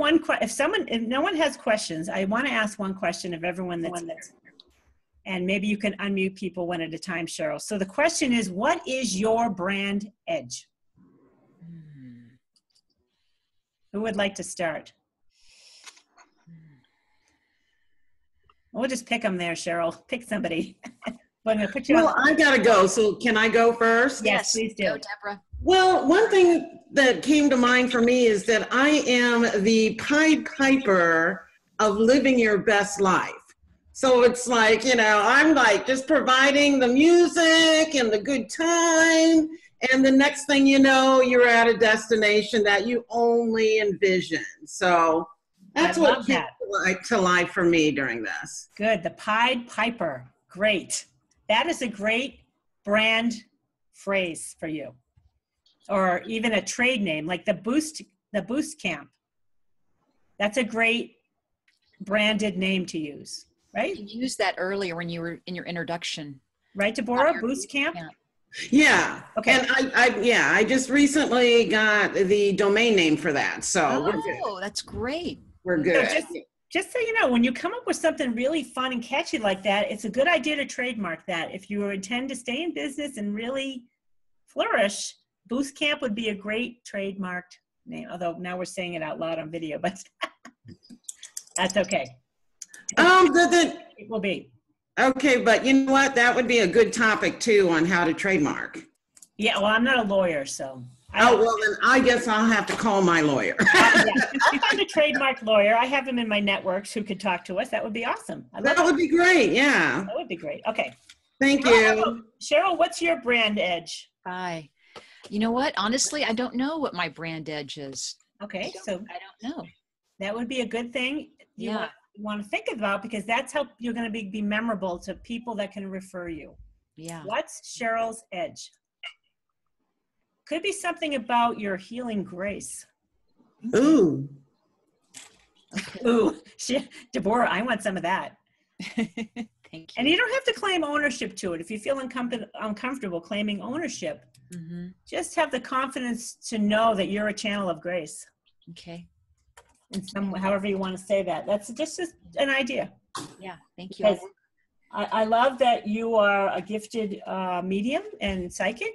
if no one has questions, I want to ask one question of everyone that's here. And maybe you can unmute people one at a time, Cheryl. So the question is, what is your brand edge? Who would like to start? We'll just pick them there, Cheryl. Pick somebody. Well, I gotta go, so can I go first? Yes, please do. Go, Deborah. Well, one thing that came to mind for me is that I am the Pied Piper of living your best life. So it's like, you know, I'm like just providing the music and the good time, and the next thing you know, you're at a destination that you only envision. So that's what came to life for me during this. Good, the Pied Piper, great. That is a great brand phrase for you. Or even a trade name, like the Bootcamp. That's a great branded name to use, right? You used that earlier when you were in your introduction. Right, Deborah? Bootcamp? Yeah. Okay. And I just recently got the domain name for that. So we're good. Oh, that's great. We're good. So just so you know, when you come up with something really fun and catchy like that, it's a good idea to trademark that. If you intend to stay in business and really flourish, Bootcamp would be a great trademarked name. Although now we're saying it out loud on video, but that's okay. It will be. Okay, but you know what? That would be a good topic too on how to trademark. Yeah, well, I'm not a lawyer, so. Well, then I guess I'll have to call my lawyer. Yeah. If I'm a trademark lawyer, I have them in my networks who could talk to us. That would be awesome. That would be great, yeah. That would be great. Okay. Thank you. Cheryl, what's your brand edge? Hi. You know what? Honestly, I don't know what my brand edge is. Okay, I don't know. That would be a good thing you want to think about, because that's how you're going to be memorable to people that can refer you. Yeah. What's Cheryl's edge? Could be something about your healing grace. Ooh. Okay. Ooh, Deborah, I want some of that. Thank you. And you don't have to claim ownership to it. If you feel uncomfortable claiming ownership, just have the confidence to know that you're a channel of grace. Okay. In however you want to say that. That's just an idea. Yeah, thank you. I love that you are a gifted medium and psychic,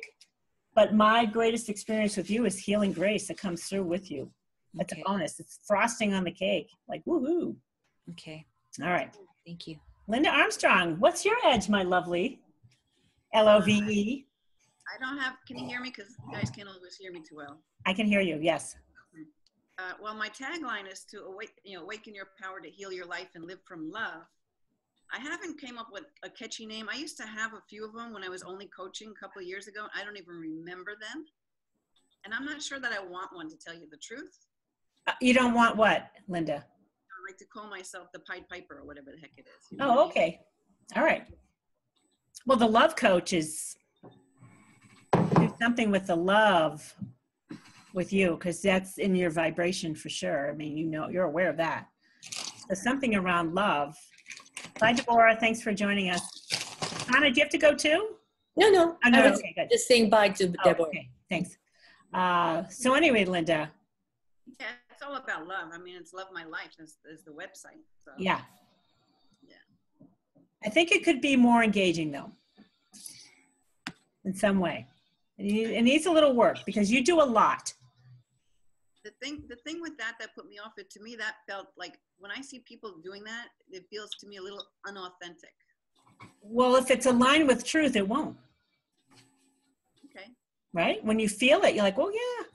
but my greatest experience with you is healing grace that comes through with you. That's a bonus. It's frosting on the cake. Like, woohoo. Okay. All right. Thank you. Linda Armstrong, what's your edge, my lovely? L-O-V-E. I don't have, can you hear me? Because you guys can't always hear me too well. I can hear you, yes. Well, my tagline is to awaken your power to heal your life and live from love. I haven't came up with a catchy name. I used to have a few of them when I was only coaching a couple of years ago. I don't even remember them. And I'm not sure that I want one, to tell you the truth. You don't want what, Linda? I like to call myself the Pied Piper or whatever the heck it is. Oh, okay. All right. Well, the love coach is do something with the love with you, because that's in your vibration for sure. I mean, you know, you're aware of that. So something around love. Bye, Deborah. Thanks for joining us. Anna, do you have to go too? No. Oh, no. I was Okay, good. just saying bye to Deborah. Okay, thanks. So anyway, Linda. Yeah, it's all about love. I mean, it's Love My Life is the website. So. Yeah. I think it could be more engaging though, in some way. It needs a little work because you do a lot. The thing with that put me off, to me that felt like, when I see people doing that, it feels to me a little unauthentic. Well, if it's aligned with truth, it won't. Okay. Right? When you feel it, you're like, well, yeah.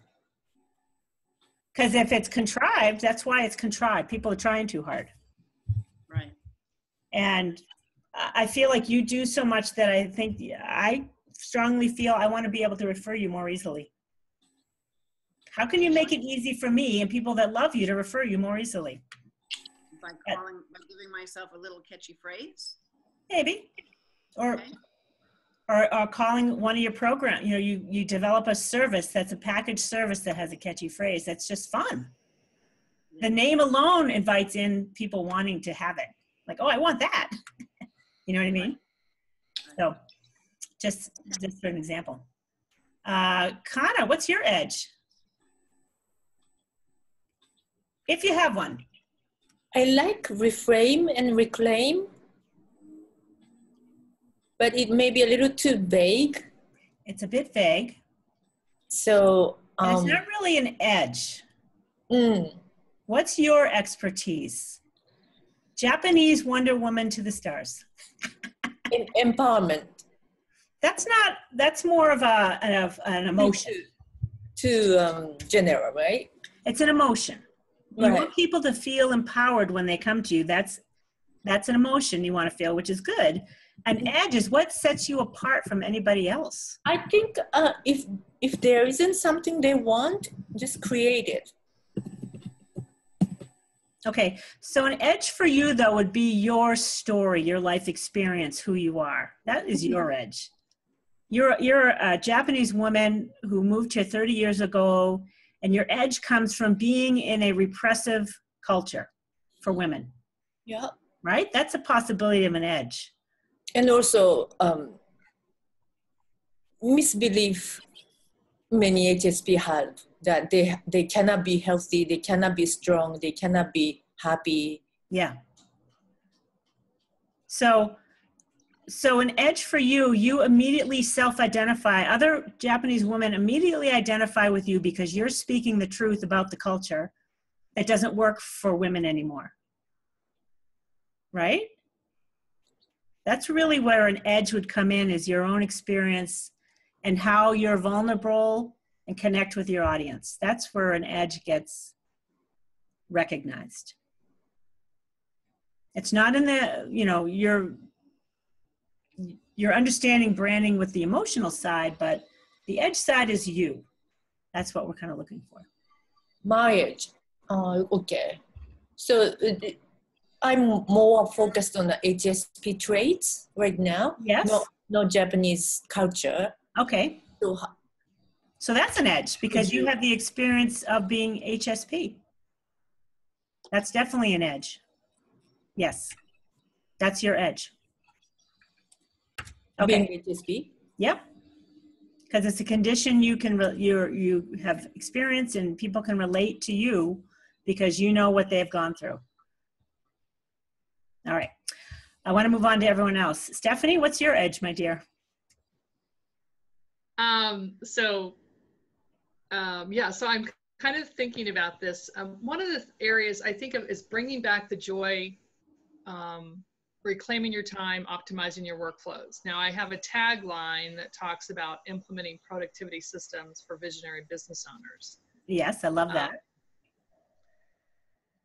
Because if it's contrived, that's why it's contrived. People are trying too hard. Right. And I feel like you do so much that I strongly feel I want to be able to refer you more easily. How can you make it easy for me and people that love you to refer you more easily? By giving myself a little catchy phrase? Maybe. Or calling one of your programs. You know, you develop a service that's a packaged service that has a catchy phrase. That's just fun. The name alone invites in people wanting to have it. Like, oh, I want that. You know what I mean? So just for an example. Kana, what's your edge? If you have one. I like reframe and reclaim, but it may be a little too vague. It's a bit vague. So And it's not really an edge. mm, What's your expertise? Japanese Wonder Woman to the stars. empowerment. That's more of an emotion. Too general, right? It's an emotion. You Right. want people to feel empowered when they come to you. That's an emotion you want to feel, which is good. An edge is what sets you apart from anybody else. I think if there isn't something they want, just create it. Okay, so an edge for you, though, would be your story, your life experience, who you are. That is your edge. You're a Japanese woman who moved here 30 years ago, and your edge comes from being in a repressive culture for women, Yeah. right? That's a possibility of an edge. And also misbelief many HSP have that they cannot be healthy, they cannot be strong, they cannot be happy. Yeah. So an edge for you, you immediately self-identify. Other Japanese women immediately identify with you because you're speaking the truth about the culture that doesn't work for women anymore. Right? That's really where an edge would come in, is your own experience and how you're vulnerable and connect with your audience. That's where an edge gets recognized. It's not in the, you're understanding branding with the emotional side, but the edge side is you. That's what we're kind of looking for. My edge. Okay. So I'm more focused on the HSP traits right now. Yes. No Japanese culture. Okay. So that's an edge because you have the experience of being HSP. That's definitely an edge. Yes. That's your edge. Okay. Being HSP. Yep. Because it's a condition you have experience and people can relate to you because you know what they've gone through. All right. I want to move on to everyone else. Stephanie, what's your edge, my dear? So I'm kind of thinking about this. One of the areas I think of is bringing back the joy, reclaiming your time, optimizing your workflows. Now I have a tagline that talks about implementing productivity systems for visionary business owners. Yes, I love that.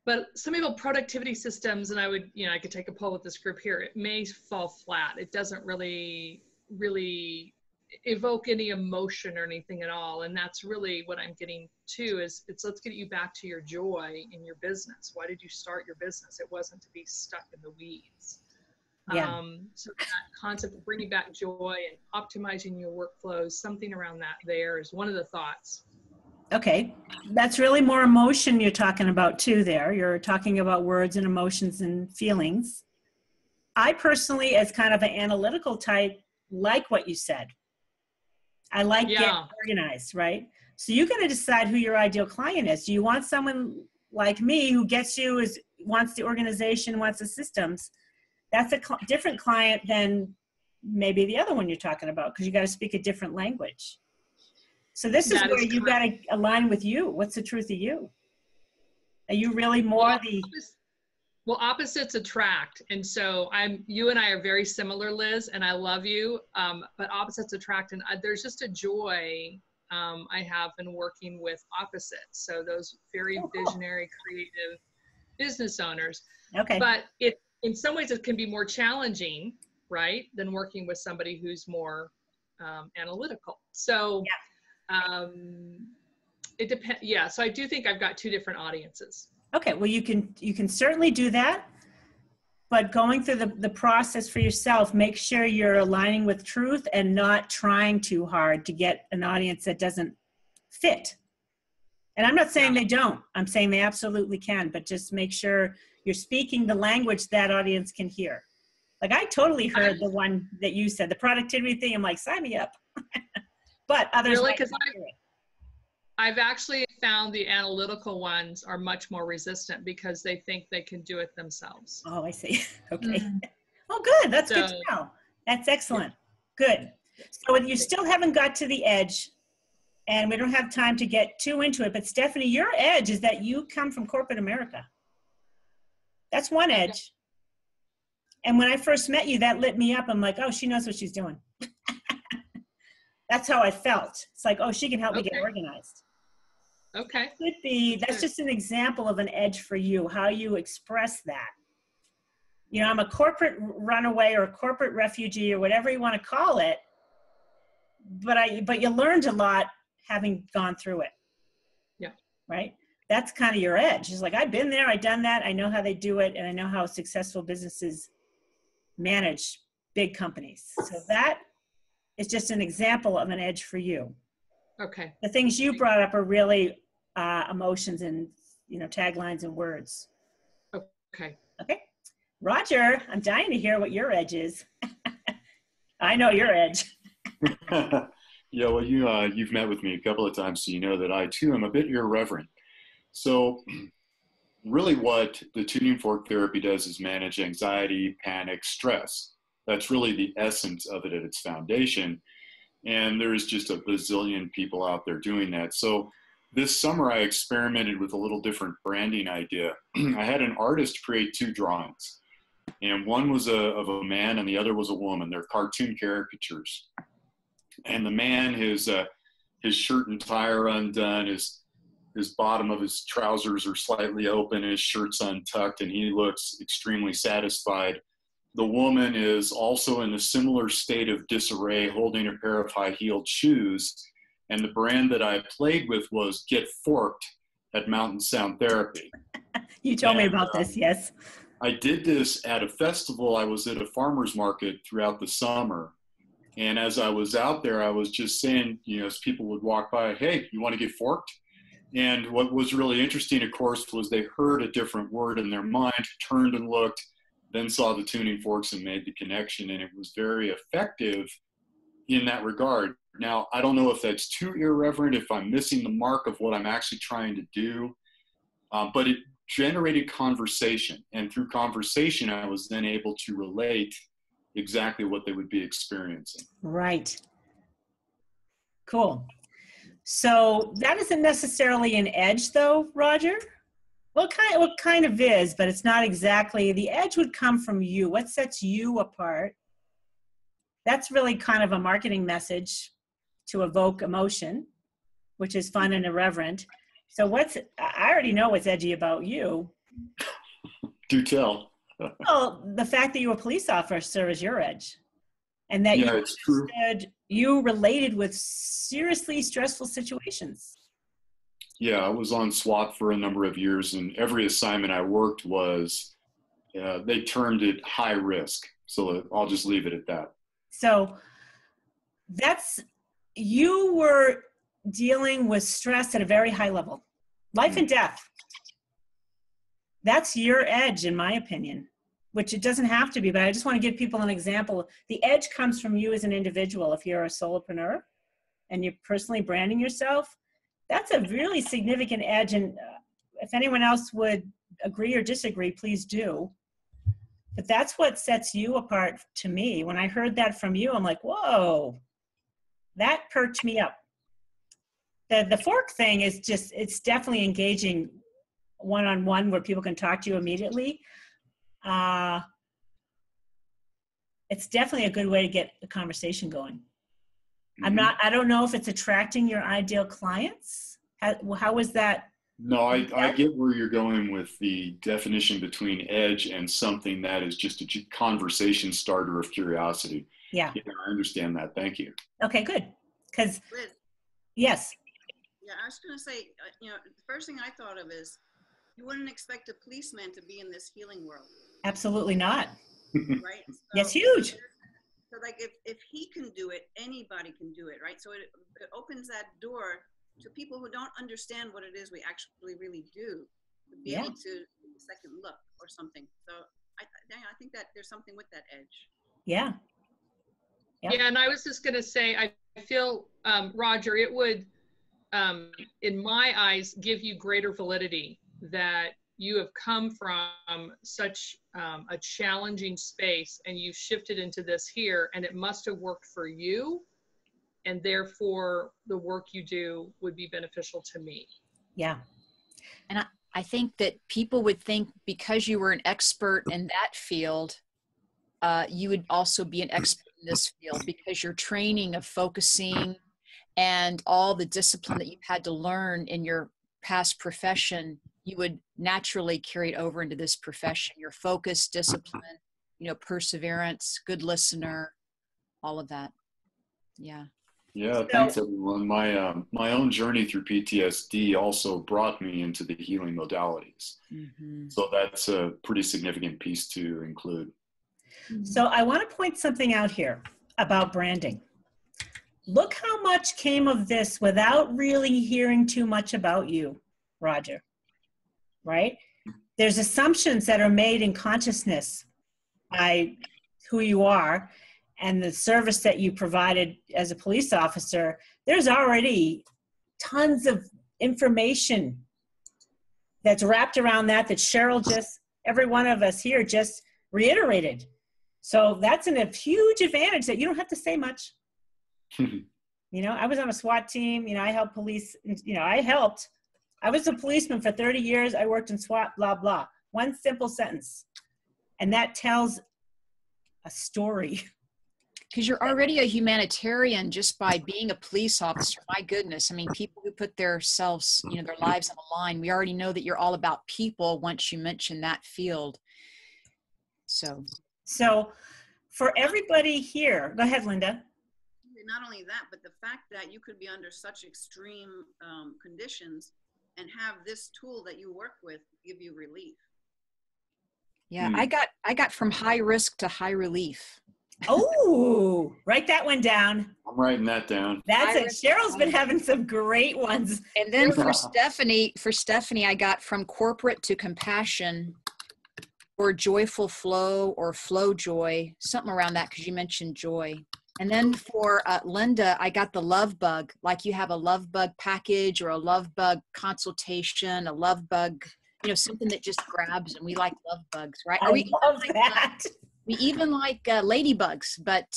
But some people, productivity systems, and I could take a poll with this group here, it may fall flat. It doesn't really evoke any emotion or anything at all. And that's really what I'm getting to is let's get you back to your joy in your business. Why did you start your business? It wasn't to be stuck in the weeds. Yeah. So that concept of bringing back joy and optimizing your workflows, something around that there is one of the thoughts. Okay. That's really more emotion you're talking about too there. You're talking about words and emotions and feelings. I personally, as kind of an analytical type, like what you said. I like getting organized, right? So you got to decide who your ideal client is. Do you want someone like me who gets you, wants the organization, wants the systems? That's a different client than maybe the other one you're talking about because you got to speak a different language. So this is where you got to align with you. What's the truth of you? Are you really more Well, opposites attract. And so you and I are very similar, Liz, and I love you, but opposites attract. And there's just a joy I have in working with opposites. So those very visionary, creative business owners. Okay. But in some ways it can be more challenging, right, than working with somebody who's more analytical. So it depends. Yeah. So I do think I've got two different audiences. Okay, well, you can certainly do that, but going through the process for yourself, make sure you're aligning with truth and not trying too hard to get an audience that doesn't fit. And I'm not saying they don't. I'm saying they absolutely can, but just make sure you're speaking the language that audience can hear. Like I totally heard the one that you said, the productivity thing. I'm like, sign me up. But others really, might because I've actually found the analytical ones are much more resistant because they think they can do it themselves. Oh, I see. Okay. Mm. Oh, good. That's good to So- know. That's excellent. Good. So you still haven't got to the edge, and we don't have time to get too into it, but Stephanie, your edge is that you come from corporate America. That's one edge. And when I first met you, that lit me up. I'm like, oh, she knows what she's doing. That's how I felt. It's like, oh, she can help me get Okay. organized. Okay. Could be, that's just an example of an edge for you, how you express that. You know, I'm a corporate runaway or a corporate refugee or whatever you want to call it, but you learned a lot having gone through it. Yeah. Right? That's kind of your edge. It's like, I've been there, I've done that, I know how they do it, and I know how successful businesses manage big companies. So that is just an example of an edge for you. Okay. The things you brought up are really emotions and, you know, taglines and words. Okay. Okay. Roger, I'm dying to hear what your edge is. I know your edge. Yeah, well, you've met with me a couple of times, so you know that I too am a bit irreverent. So really what the tuning fork therapy does is manage anxiety, panic, stress. That's really the essence of it at its foundation. And there's just a bazillion people out there doing that. So this summer I experimented with a little different branding idea. I had an artist create 2 drawings. And one was of a man and the other was a woman. They're cartoon caricatures. And the man, his shirt and tie are undone, his bottom of his trousers are slightly open, his shirt's untucked, and he looks extremely satisfied. The woman is also in a similar state of disarray, holding a pair of high-heeled shoes. And the brand that I played with was Get Forked at Mountain Sound Therapy. You told me about this, yes. I did this at a festival. I was at a farmer's market throughout the summer. And as I was out there, I was just saying, you know, as people would walk by, hey, you want to get forked? And what was really interesting, of course, was they heard a different word in their mind, turned and looked, then saw the tuning forks and made the connection. And it was very effective in that regard. Now, I don't know if that's too irreverent, if I'm missing the mark of what I'm actually trying to do, but it generated conversation. And through conversation, I was then able to relate exactly what they would be experiencing. Right. Cool. So that isn't necessarily an edge though, Roger? Well, kind of is, but it's not exactly. The edge would come from you. What sets you apart? That's really kind of a marketing message to evoke emotion, which is fun and irreverent. So I already know what's edgy about you. Do tell. Well, the fact that you were a police officer is your edge. And that you related with seriously stressful situations. Yeah, I was on SWAT for a number of years, and every assignment I worked was, they termed it high risk. So I'll just leave it at that. So you were dealing with stress at a very high level, life and death. That's your edge, in my opinion, which it doesn't have to be, but I just want to give people an example. The edge comes from you as an individual. If you're a solopreneur and you're personally branding yourself, that's a really significant edge. And if anyone else would agree or disagree, please do. But that's what sets you apart to me. When I heard that from you, I'm like, whoa, that perked me up. The fork thing is just, it's definitely engaging one-on-one where people can talk to you immediately. It's definitely a good way to get the conversation going. Mm-hmm. I don't know if it's attracting your ideal clients. How is that? No, I get where you're going with the definition between edge and something that is just a conversation starter of curiosity. Yeah, I understand that. Thank you. Okay, good. Because, yes. Yeah, I was going to say, the first thing I thought of is you wouldn't expect a policeman to be in this healing world. Absolutely not. Right? So, That's huge. So like if he can do it, anybody can do it, right? So it opens that door to people who don't understand what it is we actually really do, to be able to take a second look or something. So I think that there's something with that edge. Yeah. Yeah, and I was just going to say, I feel, Roger, it would, in my eyes, give you greater validity that you have come from such a challenging space and you've shifted into this here, and it must have worked for you, and therefore the work you do would be beneficial to me. Yeah. And I think that people would think because you were an expert in that field, you would also be an expert in this field, because your training of focusing and all the discipline that you've had to learn in your past profession, you would naturally carry it over into this profession. Your focus, discipline, you know, perseverance, good listener, all of that. Yeah. Yeah, thanks everyone. My own journey through PTSD also brought me into the healing modalities. Mm-hmm. So that's a pretty significant piece to include. So I want to point something out here about branding. Look how much came of this without really hearing too much about you, Roger, right? There's assumptions that are made in consciousness by who you are and the service that you provided as a police officer. There's already tons of information that's wrapped around that Cheryl just, every one of us here just reiterated. So that's a huge advantage that you don't have to say much. You know, I was on a SWAT team, you know, I helped police, you know, I was a policeman for 30 years. I worked in SWAT, blah, blah. One simple sentence. And that tells a story. Because you're already a humanitarian just by being a police officer. My goodness. I mean, people who put themselves, you know, their lives on the line, we already know that you're all about people once you mention that field. So for everybody here, go ahead, Linda. Not only that, but the fact that you could be under such extreme conditions and have this tool that you work with give you relief. Yeah, I got from high risk to high relief. Oh, write that one down. I'm writing that down. That's it. Cheryl's been having some great ones. And then for Stephanie, I got from corporate to compassion, or joyful flow, or flow joy, something around that, because you mentioned joy. And then for Linda, I got the love bug, like you have a love bug package or a love bug consultation, a love bug, you know, something that just grabs, and we like love bugs, right? I love that. We even like ladybugs, but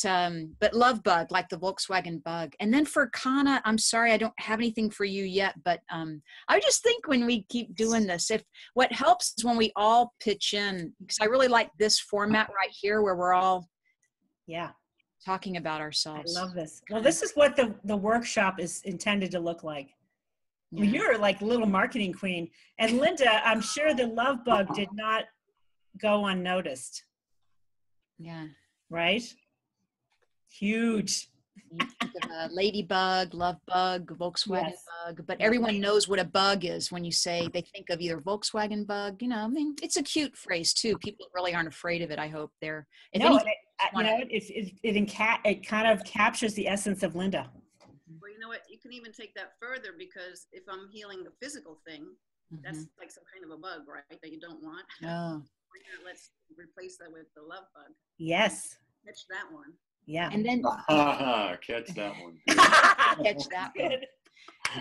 love bug, like the Volkswagen bug. And then for Kana, I'm sorry, I don't have anything for you yet, but I just think when we keep doing this, if what helps is when we all pitch in, because I really like this format right here where we're all talking about ourselves. I love this. Well, this is what the workshop is intended to look like. Yeah. Well, you're like a little marketing queen. And Linda, I'm sure the love bug did not go unnoticed. Yeah. Right? Huge. You think of a ladybug, love bug, Volkswagen bug, but everyone knows what a bug is when you say they think of either Volkswagen bug, you know, I mean, it's a cute phrase too. People really aren't afraid of it. I hope they're, if no, anything, it kind of captures the essence of Linda. Well, you know what, you can even take that further, because if I'm healing the physical thing, that's like some kind of a bug, right, that you don't want. Oh. Let's replace that with the love bug. Yes. Catch that one. Yeah. And then catch that one. catch that one.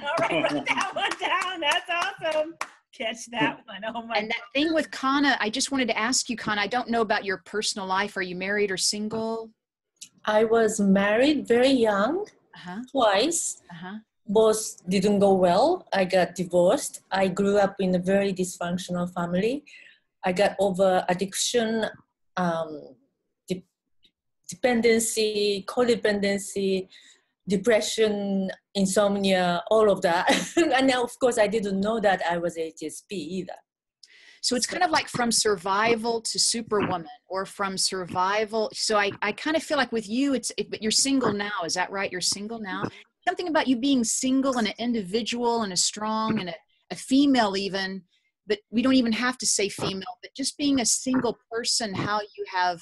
All right, write that one down. That's awesome. Catch that one. Oh my. And that thing with Kana, I just wanted to ask you, Kana, I don't know about your personal life. Are you married or single? I was married very young, twice. Both didn't go well. I got divorced. I grew up in a very dysfunctional family. I got over addiction, dependency, codependency, depression, insomnia, all of that. And now, of course, I didn't know that I was HSP either. So it's kind of like from survival to superwoman, or from survival. So I kind of feel like with you, but you're single now. Is that right? You're single now. Something about you being single and an individual and a strong and a female even, but we don't even have to say female, but just being a single person, how you have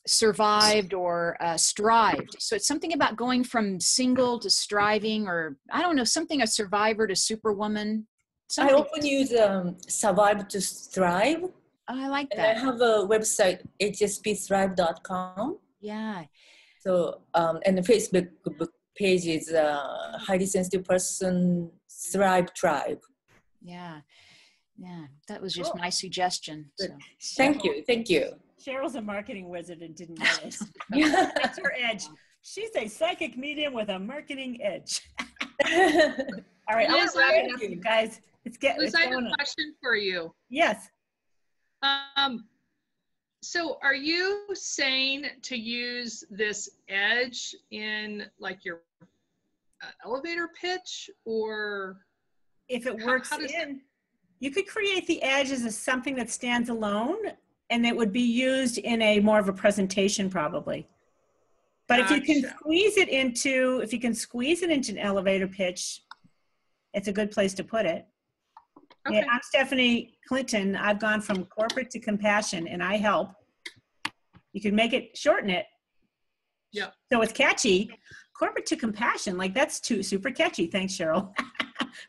survived or strived. So it's something about going from single to striving, or I don't know, something, a survivor to superwoman. Something. I often use survive to thrive. Oh, I like that. And I have a website, hspthrive.com. Yeah. So, and the Facebook page is highly sensitive person thrive tribe. Yeah. Yeah. That was just my suggestion. So. Thank you. Thank you. Cheryl's a marketing wizard and didn't know this. That's her edge. She's a psychic medium with a marketing edge. All right, Liz, I'm wrapping up, you guys. Liz, I have a question for you. Yes. So are you saying to use this edge in like your elevator pitch, or if it works you could create the edge as something that stands alone, and it would be used in a more of a presentation probably. But if you can squeeze it into an elevator pitch, it's a good place to put it. Okay. Yeah, I'm Stephanie Clinton. I've gone from corporate to compassion, and I help. You can shorten it. Yeah. So it's catchy. Corporate to compassion, like that's super catchy. Thanks, Cheryl,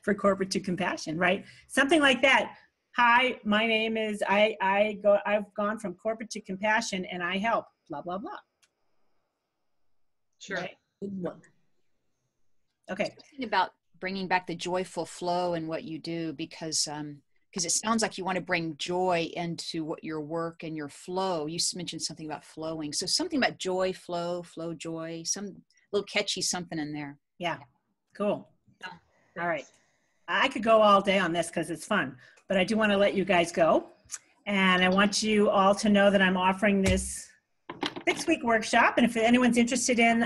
for corporate to compassion, right? Something like that. Hi, my name is, I've gone from corporate to compassion, and I help, blah, blah, blah. Sure. Right? Okay. Thinking about bringing back the joyful flow in what you do, because it sounds like you want to bring joy into what your work and your flow. You mentioned something about flowing. So something about joy, flow, joy, some little catchy something in there. Yeah. Cool. All right. I could go all day on this because it's fun, but I do want to let you guys go. And I want you all to know that I'm offering this 6-week workshop. And if anyone's interested in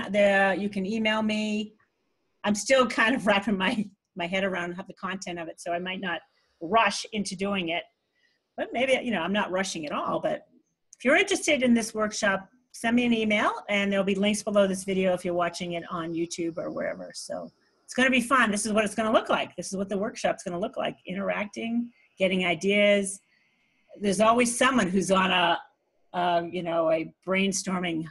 you can email me. I'm still kind of wrapping my head around the content of it, so I might not rush into doing it. But maybe, I'm not rushing at all. But if you're interested in this workshop, send me an email, and there'll be links below this video if you're watching it on YouTube or wherever. So it's going to be fun. This is what it's going to look like. This is what the workshop's going to look like. Interacting, getting ideas. There's always someone who's on a brainstorming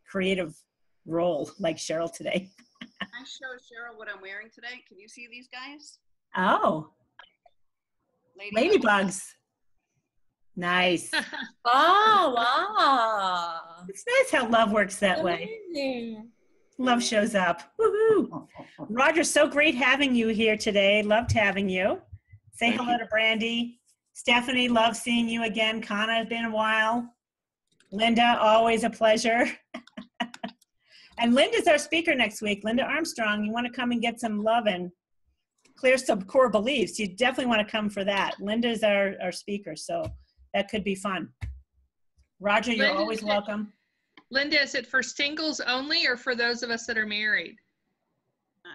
creative role like Cheryl today. I showed Cheryl what I'm wearing today. Can you see these guys? Oh. Ladybugs. Nice. Oh, wow. It's nice how love works that way. Love shows up. Woohoo. Roger, so great having you here today. Loved having you. Say hello to Brandy. Stephanie, love seeing you again. Kana, it's been a while. Linda, always a pleasure. And Linda's our speaker next week. Linda Armstrong, you want to come and get some love and clear some core beliefs. You definitely want to come for that. Linda's our speaker, so that could be fun. Roger, you're always welcome. Linda, is it for singles only or for those of us that are married?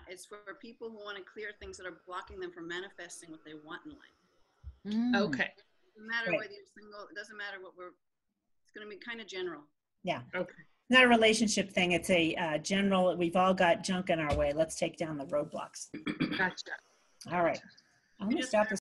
It's for people who want to clear things that are blocking them from manifesting what they want in life. Okay. It doesn't matter whether you're single. It doesn't matter it's going to be kind of general. Yeah. Okay. Not a relationship thing. It's a general, we've all got junk in our way. Let's take down the roadblocks. Gotcha. All right. I'm going to stop this.